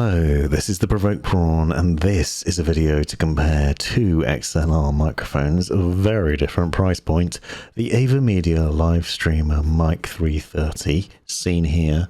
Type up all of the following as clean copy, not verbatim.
Hello, this is the Provoked Prawn, and this is a video to compare two XLR microphones of a very different price point. The AVerMedia Live Streamer Mic 330, seen here,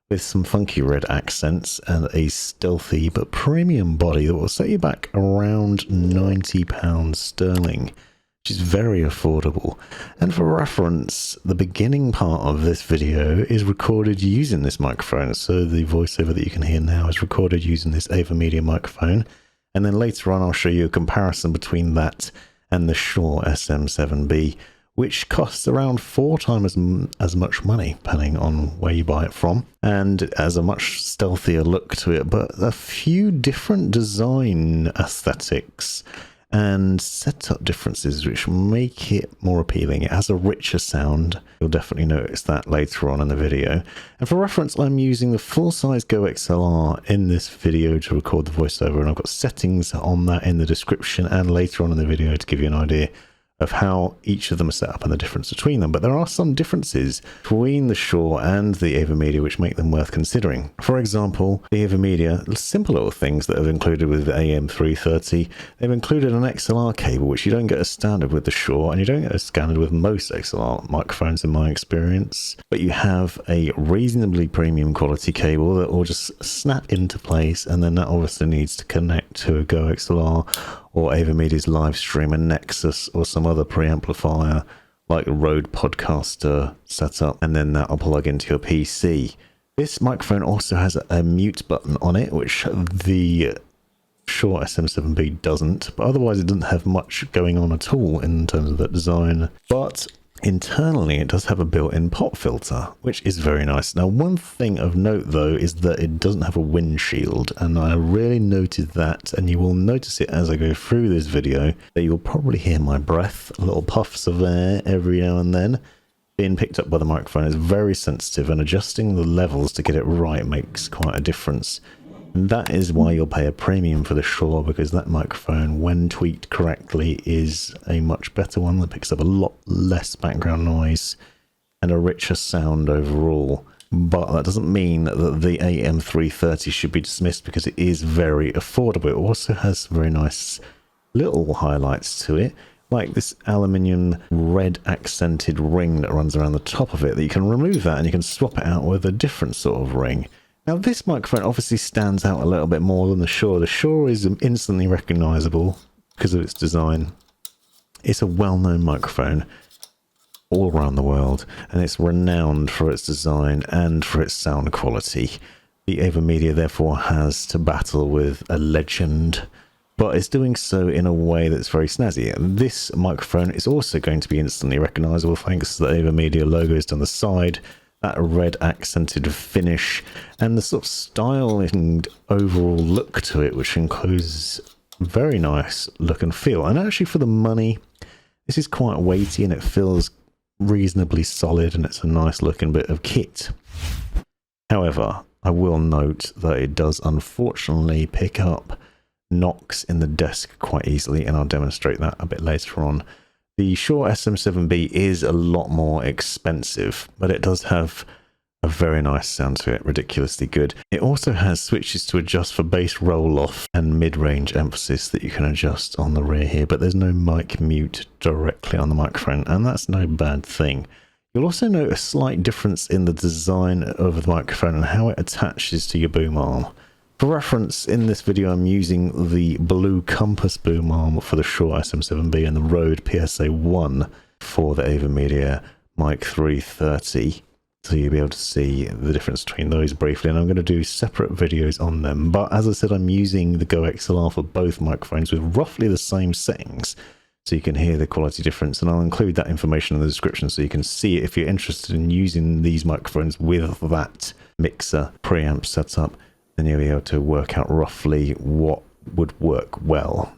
with some funky red accents and a stealthy but premium body that will set you back around £90 sterling. Which is very affordable. And for reference, the beginning part of this video is recorded using this microphone, so the voiceover that you can hear now is recorded using this AVerMedia microphone, and then later on I'll show you a comparison between that and the Shure SM7B, which costs around 4 times as much money depending on where you buy it from, and has a much stealthier look to it, but a few different design aesthetics and setup differences which make it more appealing. It has a richer sound. You'll definitely notice that later on in the video. And for reference, I'm using the full-size GoXLR in this video to record the voiceover, and I've got settings on that in the description and later on in the video to give you an idea of how each of them are set up and the difference between them. But there are some differences between the Shure and the AVerMedia which make them worth considering. For example, the AVerMedia, simple little things that have included with the AM330, they've included an XLR cable, which you don't get as standard with the Shure, and you don't get as standard with most XLR microphones in my experience. But you have a reasonably premium quality cable that will just snap into place, and then that obviously needs to connect to a GoXLR or AVermedia's Live Streamer Nexus or some other preamplifier like a Rode Podcaster setup, and then that'll plug into your PC. This microphone also has a mute button on it, which the Shure SM7B doesn't, but otherwise it doesn't have much going on at all in terms of that design. But internally it does have a built-in pop filter, which is very nice. Now, one thing of note though is that it doesn't have a windshield, and I really noted that, and you will notice it as I go through this video, that you'll probably hear my breath, little puffs of air every now and then being picked up by the microphone. Is very sensitive, and adjusting the levels to get it right makes quite a difference. And that is why you'll pay a premium for the Shure, because that microphone, when tweaked correctly, is a much better one that picks up a lot less background noise and a richer sound overall. But that doesn't mean that the AM330 should be dismissed, because it is very affordable. It also has very nice little highlights to it, like this aluminium red accented ring that runs around the top of it, that you can remove that and you can swap it out with a different sort of ring. Now, this microphone obviously stands out a little bit more than the Shure. The Shure is instantly recognizable because of its design. It's a well-known microphone all around the world, and it's renowned for its design and for its sound quality. The AVerMedia therefore has to battle with a legend, but it's doing so in a way that's very snazzy. And this microphone is also going to be instantly recognizable thanks to the AVerMedia logos down the side, that red accented finish, and the sort of styling overall look to it, which includes very nice look and feel. And actually, for the money, this is quite weighty and it feels reasonably solid, and it's a nice looking bit of kit. However, I will note that it does unfortunately pick up knocks in the desk quite easily, and I'll demonstrate that a bit later on. The Shure SM7B is a lot more expensive, but it does have a very nice sound to it, ridiculously good. It also has switches to adjust for bass roll-off and mid-range emphasis that you can adjust on the rear here, but there's no mic mute directly on the microphone, and that's no bad thing. You'll also note a slight difference in the design of the microphone and how it attaches to your boom arm. For reference, in this video I'm using the blue compass boom arm for the Shure SM7B and the Rode PSA1 for the AVerMedia Mic 330. So you'll be able to see the difference between those briefly, and I'm going to do separate videos on them. But as I said, I'm using the GoXLR for both microphones with roughly the same settings, so you can hear the quality difference, and I'll include that information in the description so you can see it if you're interested in using these microphones with that mixer preamp setup. Then you'll be able to work out roughly what would work well.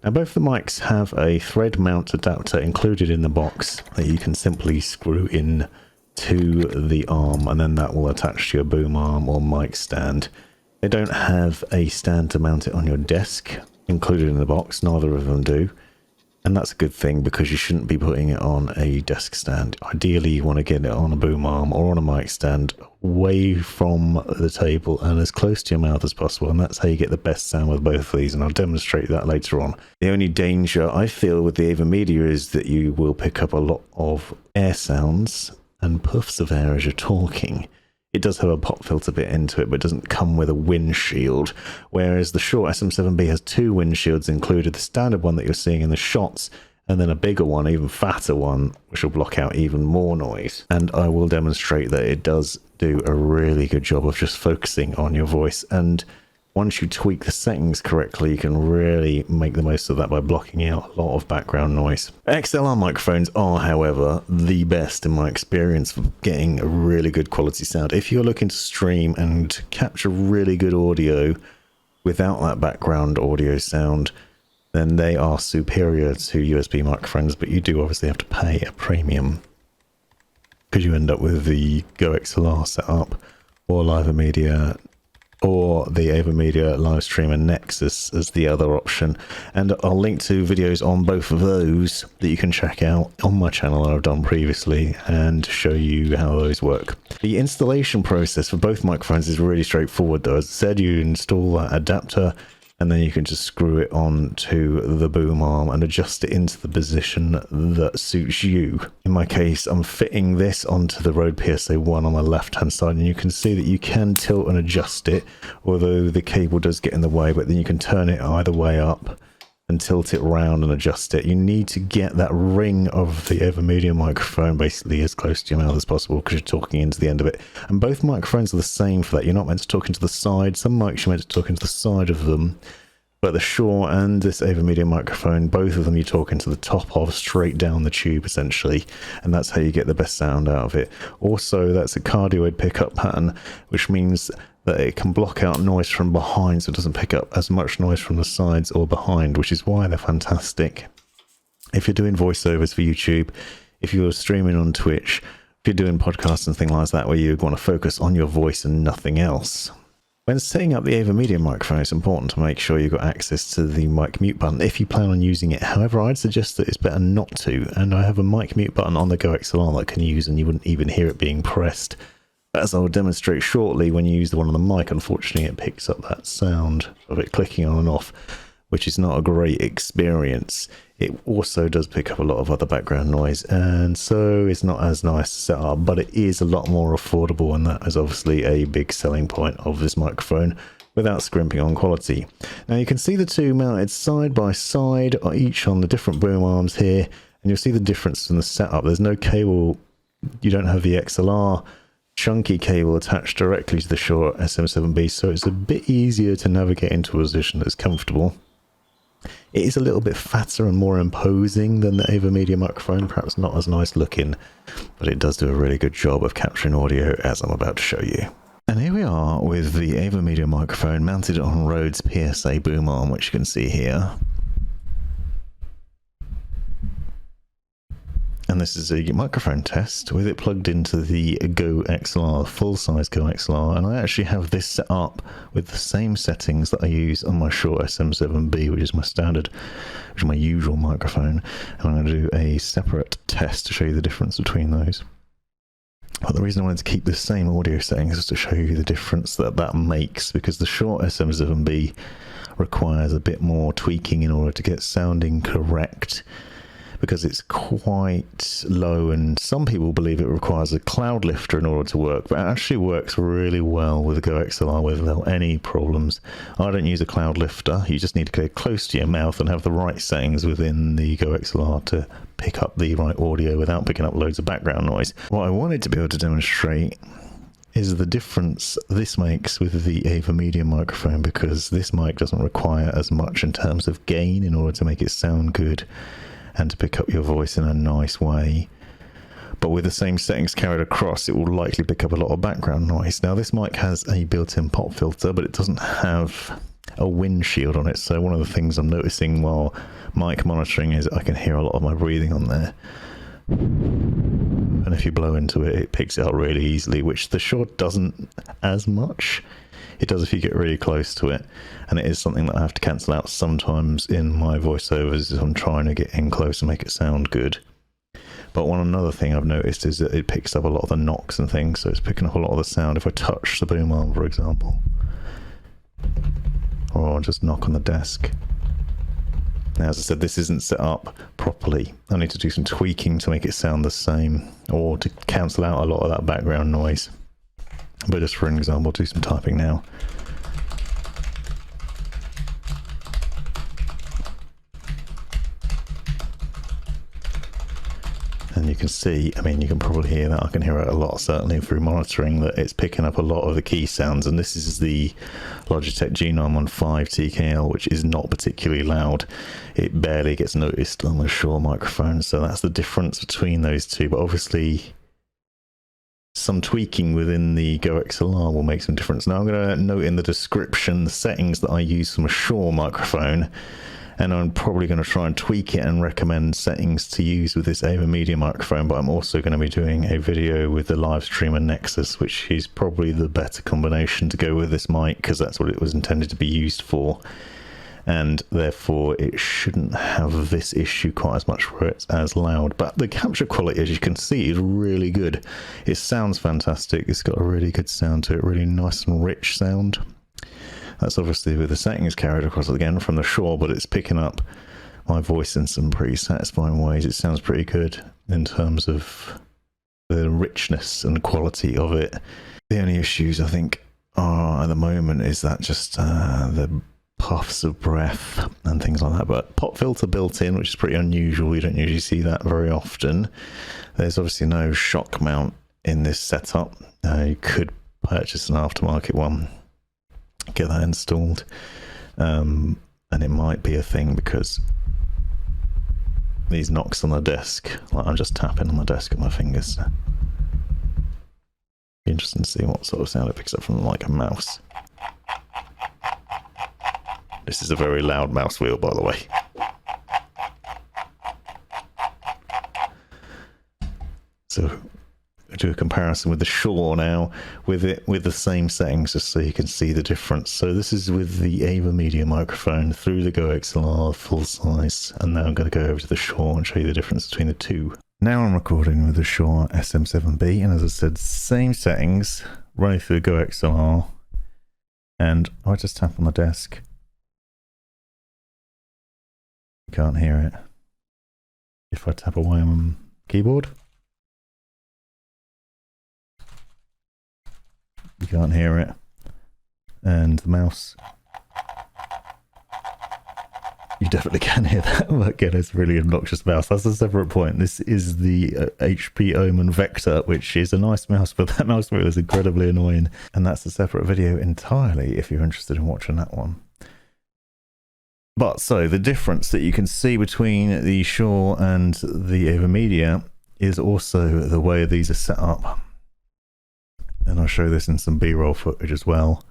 Now, both the mics have a thread mount adapter included in the box that you can simply screw in to the arm, and then that will attach to your boom arm or mic stand. They don't have a stand to mount it on your desk included in the box, neither of them do. And that's a good thing because you shouldn't be putting it on a desk stand. Ideally, you want to get it on a boom arm or on a mic stand away from the table and as close to your mouth as possible. And that's how you get the best sound with both of these. And I'll demonstrate that later on. The only danger I feel with the AVerMedia is that you will pick up a lot of air sounds and puffs of air as you're talking. It does have a pop filter bit into it, but it doesn't come with a windshield, whereas the Shure SM7B has two windshields included, the standard one that you're seeing in the shots, and then a bigger one, even fatter one, which will block out even more noise. And I will demonstrate that it does do a really good job of just focusing on your voice, and once you tweak the settings correctly, you can really make the most of that by blocking out a lot of background noise. XLR microphones are, however, the best in my experience for getting a really good quality sound. If you're looking to stream and capture really good audio without that background audio sound, then they are superior to USB microphones, but you do obviously have to pay a premium because you end up with the GoXLR setup or AVerMedia or the AVerMedia Live Streamer Nexus as the other option. And I'll link to videos on both of those that you can check out on my channel that I've done previously and show you how those work. The installation process for both microphones is really straightforward though. As I said, you install that adapter and then you can just screw it onto the boom arm and adjust it into the position that suits you. In my case, I'm fitting this onto the Rode PSA-1 on my left hand side, and you can see that you can tilt and adjust it, although the cable does get in the way, but then you can turn it either way up and tilt it round and adjust it. You need to get that ring of the AVerMedia microphone basically as close to your mouth as possible because you're talking into the end of it. And both microphones are the same for that. You're not meant to talk into the side. Some mics you're meant to talk into the side of them. But the Shure and this AVerMedia microphone, both of them you talk into the top of, straight down the tube essentially. And that's how you get the best sound out of it. Also, that's a cardioid pickup pattern, which means that it can block out noise from behind, so it doesn't pick up as much noise from the sides or behind, which is why they're fantastic. If you're doing voiceovers for YouTube, if you're streaming on Twitch, if you're doing podcasts and things like that, where you want to focus on your voice and nothing else. When setting up the AVerMedia microphone, it's important to make sure you've got access to the mic mute button if you plan on using it. However, I'd suggest that it's better not to, and I have a mic mute button on the GoXLR that I can use and you wouldn't even hear it being pressed. As I'll demonstrate shortly, when you use the one on the mic, unfortunately it picks up that sound of it clicking on and off, which is not a great experience. It also does pick up a lot of other background noise, and so it's not as nice to set up, but it is a lot more affordable, and that is obviously a big selling point of this microphone without scrimping on quality. Now you can see the two mounted side by side, each on the different boom arms here, and you'll see the difference in the setup. There's no cable, you don't have the XLR chunky cable attached directly to the Shure SM7B, so it's a bit easier to navigate into a position that's comfortable. It is a little bit fatter and more imposing than the AVerMedia microphone, perhaps not as nice looking, but it does do a really good job of capturing audio, as I'm about to show you. And here we are with the AVerMedia microphone mounted on Rode's PSA boom arm, which you can see here. And this is a microphone test with it plugged into the GoXLR, full-size GoXLR, and I actually have this set up with the same settings that I use on my Shure SM7B, which is my standard, which is my usual microphone, and I'm going to do a separate test to show you the difference between those. But the reason I wanted to keep the same audio settings is to show you the difference that that makes, because the Shure SM7B requires a bit more tweaking in order to get sounding correct, because it's quite low, and some people believe it requires a cloud lifter in order to work, but it actually works really well with the GoXLR without any problems. I don't use a cloud lifter. You just need to get close to your mouth and have the right settings within the GoXLR to pick up the right audio without picking up loads of background noise. What I wanted to be able to demonstrate is the difference this makes with the AVerMedia microphone, because this mic doesn't require as much in terms of gain in order to make it sound good and to pick up your voice in a nice way. But with the same settings carried across, it will likely pick up a lot of background noise. Now this mic has a built-in pop filter, but it doesn't have a windshield on it. So one of the things I'm noticing while mic monitoring is I can hear a lot of my breathing on there. And if you blow into it, it picks it up really easily, which the Shure doesn't as much. it does if you get really close to it, and it is something that I have to cancel out sometimes in my voiceovers if I'm trying to get in close and make it sound good. But another thing I've noticed is that it picks up a lot of the knocks and things, so it's picking up a lot of the sound. If I touch the boom arm, for example, or just knock on the desk. Now, as I said, this isn't set up properly. I need to do some tweaking to make it sound the same, or to cancel out a lot of that background noise. But just for an example, do some typing now. And you can see, I mean, you can probably hear that. I can hear it a lot, certainly through monitoring, that it's picking up a lot of the key sounds. And this is the Logitech G915 TKL, which is not particularly loud. It barely gets noticed on the Shure microphone. So that's the difference between those two. But obviously, some tweaking within the GoXLR will make some difference. Now, I'm going to note in the description the settings that I use from a Shure microphone. And I'm probably going to try and tweak it and recommend settings to use with this AVerMedia microphone, but I'm also going to be doing a video with the Live Streamer Nexus, which is probably the better combination to go with this mic, because that's what it was intended to be used for, and therefore it shouldn't have this issue quite as much where it's as loud. But the capture quality, as you can see, is really good. It sounds fantastic. It's got a really good sound to it, really nice and rich sound. That's obviously with the settings carried across again from the Shure, but it's picking up my voice in some pretty satisfying ways. It sounds pretty good in terms of the richness and quality of it. The only issues I think are at the moment is that just the puffs of breath and things like that. But pop filter built in, which is pretty unusual. You don't usually see that very often. There's obviously no shock mount in this setup. You could purchase an aftermarket one, get that installed, and it might be a thing because these knocks on the desk, like I'm just tapping on the desk with my fingers. Be interesting to see what sort of sound it picks up from like a mouse. This is a very loud mouse wheel, by the way. So do a comparison with the Shure now with the same settings, just so you can see the difference. So this is with the AVerMedia microphone through the GoXLR full size, and now I'm going to go over to the Shure and show you the difference between the two. Now I'm recording with the Shure SM7B, and as I said, same settings running through the GoXLR, and I just tap on the desk. You can't hear it. If I tap away on the keyboard, you can't hear it. And the mouse, you definitely can hear that. But again, it's a really obnoxious mouse. That's a separate point. This is the HP Omen Vector, which is a nice mouse, but that mouse wheel is incredibly annoying. And that's a separate video entirely if you're interested in watching that one. But so the difference that you can see between the Shure and the AVerMedia is also the way these are set up. And I'll show this in some B-roll footage as well.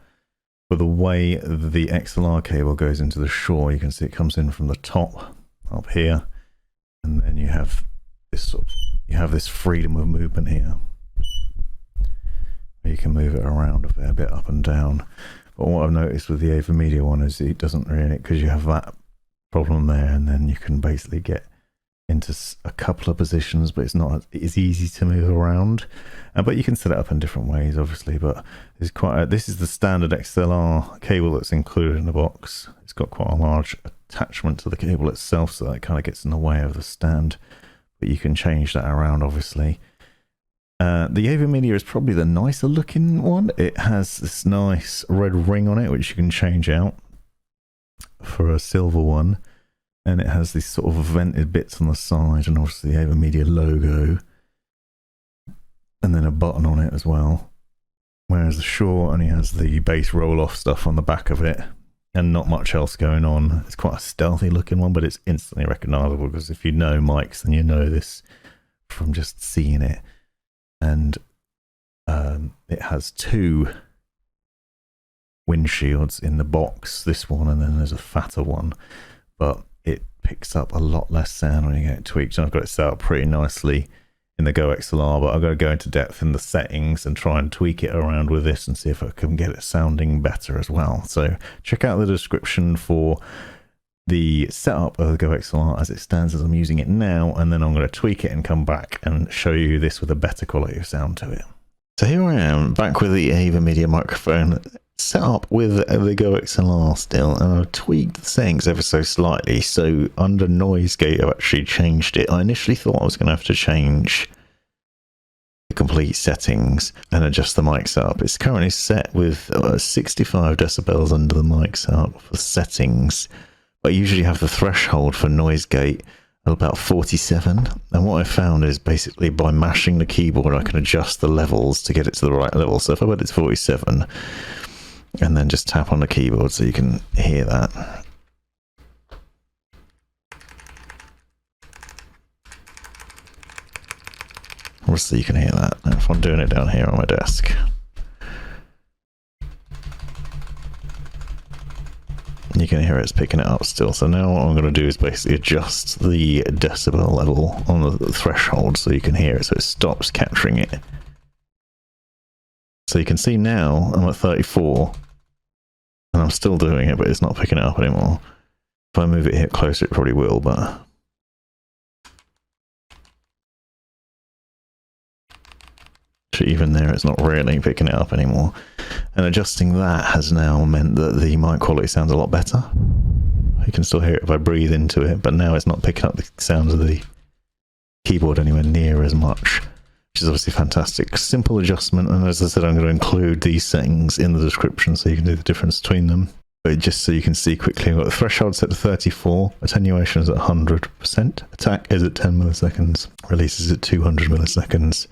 But the way the XLR cable goes into the Shure, you can see it comes in from the top up here, and then you have this this freedom of movement here. You can move it around a fair bit up and down. But what I've noticed with the AVerMedia one is it doesn't really, because you have that problem there, and then you can basically get into a couple of positions, but it's not as easy to move around. But you can set it up in different ways, obviously. But it's this is the standard XLR cable that's included in the box. It's got quite a large attachment to the cable itself, so that kind of gets in the way of the stand. But you can change that around, obviously. The AVerMedia is probably the nicer looking one. It has this nice red ring on it, which you can change out for a silver one. And it has these sort of vented bits on the side, and obviously the AVerMedia logo, and then a button on it as well. Whereas the Shure only has the bass roll-off stuff on the back of it, and not much else going on. It's quite a stealthy looking one, but it's instantly recognizable, because if you know mics, then you know this from just seeing it. And it has two windshields in the box, this one, and then there's a fatter one. But it picks up a lot less sound when you get it tweaked, and I've got it set up pretty nicely in the GoXLR, but I've got to go into depth in the settings and try and tweak it around with this and see if I can get it sounding better as well. So check out the description for the setup of the GoXLR as it stands as I'm using it now, and then I'm going to tweak it and come back and show you this with a better quality of sound to it. So here I am back with the AVerMedia microphone set up with the GoXLR still, and I've tweaked the settings ever so slightly. So under noise gate I've actually changed it. I initially thought I was going to have to change the complete settings and adjust the mic setup. It's currently set with 65 decibels under the mic setup for settings. I usually have the threshold for noise gate at about 47, and what I found is basically by mashing the keyboard I can adjust the levels to get it to the right level. So if I put it to 47 and then just tap on the keyboard so you can hear that. Obviously you can hear that if I'm doing it down here on my desk. You can hear it's picking it up still. So now what I'm going to do is basically adjust the decibel level on the threshold so you can hear it, so it stops capturing it. So you can see now I'm at 34 and I'm still doing it, but it's not picking it up anymore. If I move it here closer it probably will, but even there it's not really picking it up anymore. And adjusting that has now meant that the mic quality sounds a lot better. You can still hear it if I breathe into it, but now it's not picking up the sounds of the keyboard anywhere near as much, which is obviously fantastic. Simple adjustment, and as I said, I'm going to include these settings in the description so you can do the difference between them. But just so you can see quickly, I've got the threshold set to 34, attenuation is at 100%, attack is at 10 milliseconds, release is at 200 milliseconds.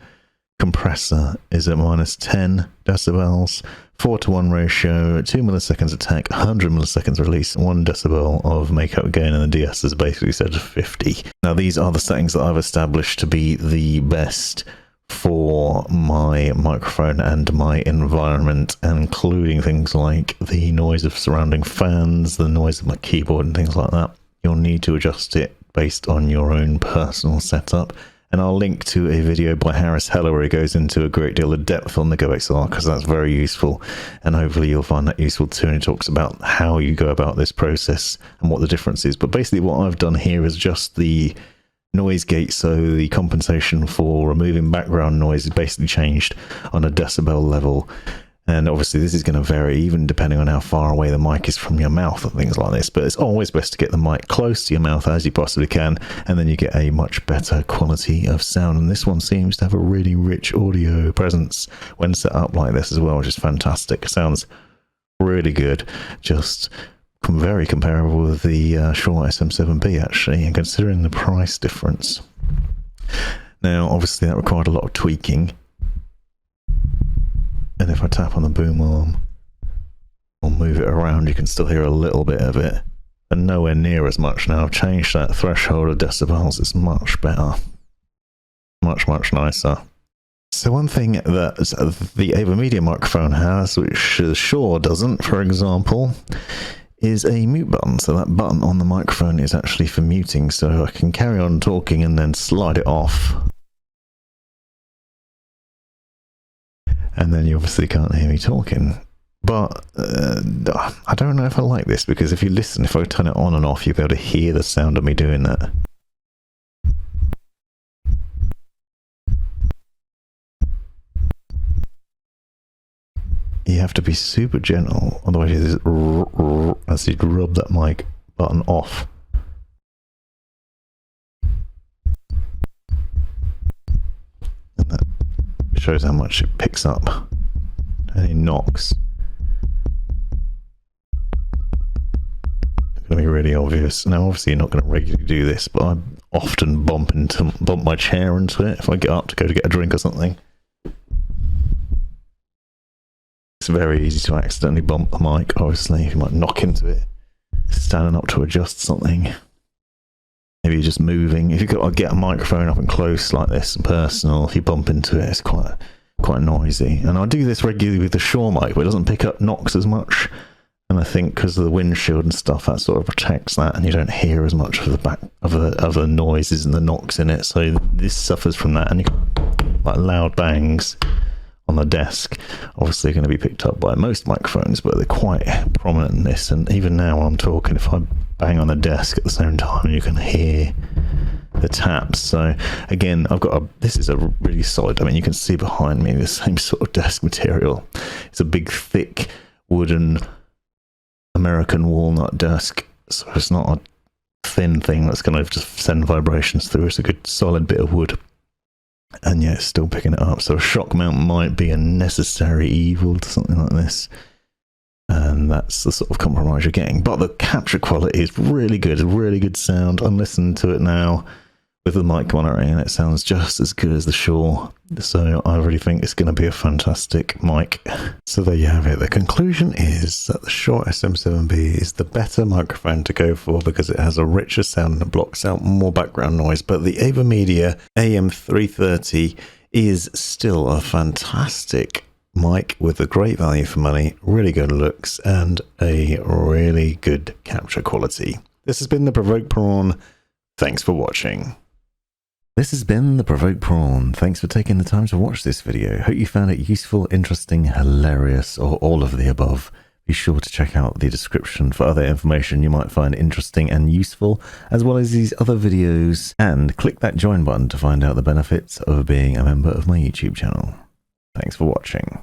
Compressor is at minus 10 decibels, 4:1 ratio, 2 milliseconds attack, 100 milliseconds release, 1 decibel of makeup gain, and the DS is basically set to 50. Now these are the settings that I've established to be the best for my microphone and my environment, including things like the noise of surrounding fans, the noise of my keyboard and things like that. You'll need to adjust it based on your own personal setup. And I'll link to a video by Harris Heller where he goes into a great deal of depth on the GoXLR, because that's very useful, and hopefully you'll find that useful too. And he talks about how you go about this process and what the difference is. But basically what I've done here is just the noise gate, so the compensation for removing background noise is basically changed on a decibel level. And obviously this is going to vary even depending on how far away the mic is from your mouth and things like this, but it's always best to get the mic close to your mouth as you possibly can, and then you get a much better quality of sound. And this one seems to have a really rich audio presence when set up like this as well, which is fantastic. It sounds really good, just very comparable with the Shure SM7B actually, and considering the price difference. Now obviously that required a lot of tweaking. And if I tap on the boom arm or move it around, you can still hear a little bit of it, and nowhere near as much. Now I've changed that threshold of decibels, it's much better, much nicer. So one thing that the AVerMedia microphone has, which Shure doesn't, for example, is a mute button. So that button on the microphone is actually for muting, so I can carry on talking and then slide it off. And then you obviously can't hear me talking. But I don't know if I like this, because if you listen, if I turn it on and off, you'll be able to hear the sound of me doing that. You have to be super gentle, otherwise you just as you rub that mic button off. And that shows how much it picks up. Any knocks. It's going to be really obvious. Now obviously you're not going to regularly do this, but I often bump my chair into it if I get up to go to get a drink or something. It's very easy to accidentally bump the mic, obviously. You might knock into it standing up to adjust something. Maybe you're just moving. If you've got to get a microphone up and close like this, personal, if you bump into it, it's quite noisy. And I do this regularly with the Shure mic, but it doesn't pick up knocks as much. And I think because of the windshield and stuff, that sort of protects that, and you don't hear as much of the back of the noises and the knocks in it. So this suffers from that, and you get like loud bangs on the desk. Obviously going to be picked up by most microphones, but they're quite prominent in this. And even now when I'm talking, if I bang on the desk at the same time, you can hear the taps. So again, this is a really solid, I mean, you can see behind me the same sort of desk material. It's a big thick wooden American walnut desk, so it's not a thin thing that's going to just send vibrations through. It's a good solid bit of wood, and yeah, it's still picking it up. So a shock mount might be a necessary evil to something like this, and that's the sort of compromise you're getting. But the capture quality is really good, really good sound. I'm listening to it now with the mic monitoring, and it sounds just as good as the Shure. So I really think it's going to be a fantastic mic. So there you have it. The conclusion is that the Shure SM7B is the better microphone to go for because it has a richer sound and it blocks out more background noise. But the AVerMedia AM330 is still a fantastic mic with a great value for money, really good looks, and a really good capture quality. This has been the Provoked Prawn. Thanks for watching. This has been the Provoked Prawn. Thanks for taking the time to watch this video. Hope you found it useful, interesting, hilarious, or all of the above. Be sure to check out the description for other information you might find interesting and useful, as well as these other videos, and click that join button to find out the benefits of being a member of my YouTube channel. Thanks for watching.